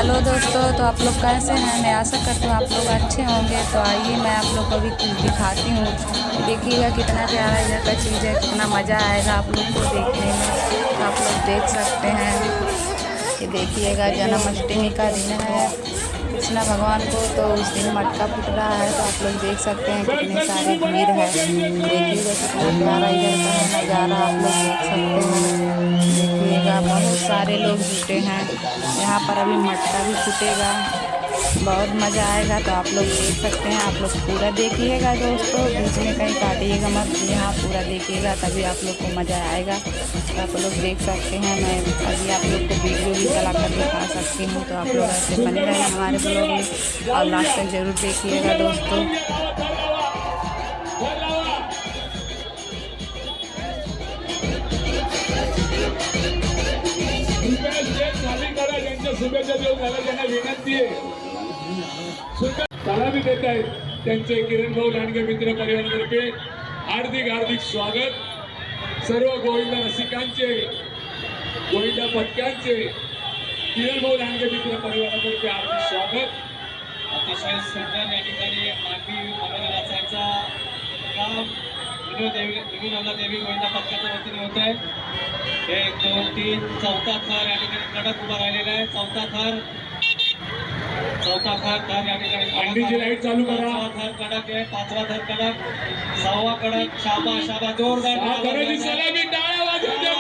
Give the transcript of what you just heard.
Hello दोस्तों, तो आप लोग कैसे हैं? मैं आशा करती हूँ आप लोग अच्छे होंगे। तो आइए मैं आप लोग को अभी कुछ दिखाती हूँ। देखिएगा कितना प्यारा इधर का चीज़ है, कितना मज़ा आएगा आप लोग को देखने में। तो आप लोग देख सकते हैं कि देखिएगा जन्माष्टमी का दिन है कृष्णा भगवान को, तो उस दिन मटका फूट रहा है। तो आप लोग देख सकते हैं कितने सारे भीड़ है। देखिएगा कितना प्यारा इधर का है नज़ारा, आप लोग देख सकते हैं। देखिएगा बहुत सारे लोग जुटे हैं यहाँ पर। अभी मटका भी फूटेगा, बहुत मज़ा आएगा। तो आप लोग देख सकते हैं, आप लोग पूरा देखिएगा दोस्तों, बीच में कहीं काटिएगा मत, यहाँ पूरा देखिएगा तभी आप लोग को मज़ा आएगा। तो आप लोग देख सकते हैं, मैं अभी आप लोग को वीडियो भी चला कर दिखा सकती हूँ। तो आप लोग ऐसे बने रहना हमारे ब्लॉग में और लास्ट तक ज़रूर देखिएगा दोस्तों। शुभेच्छा देऊन मला त्यांना विनंती आहे, त्याला भी देत आहेत त्यांचे किरण भाऊ लांडगे मित्र परिवारातर्फे हार्दिक स्वागत। सर्व गोविंदा रसिकांचे, गोविंदा पथकांचे किरण भाऊ लांडगे मित्र परिवारातर्फे हार्दिक स्वागत। अतिशय सुंदर या ठिकाणी मानवी मनोरंजनाचा काम विनोद देवी गोविंदा पथकाच्या वतीने होत आहे। 1 2 3 चौथा थर या ठिकाणी कडक उभा राहिलेला आहे। चौथा थर या ठिकाणी अंडीची लाईट चालू करा। 5वा थर कडक आहे, 5वा थर कडक, 6वा कडक। शाबाश जोरदार सलामी टाळ्या वाजवून द्या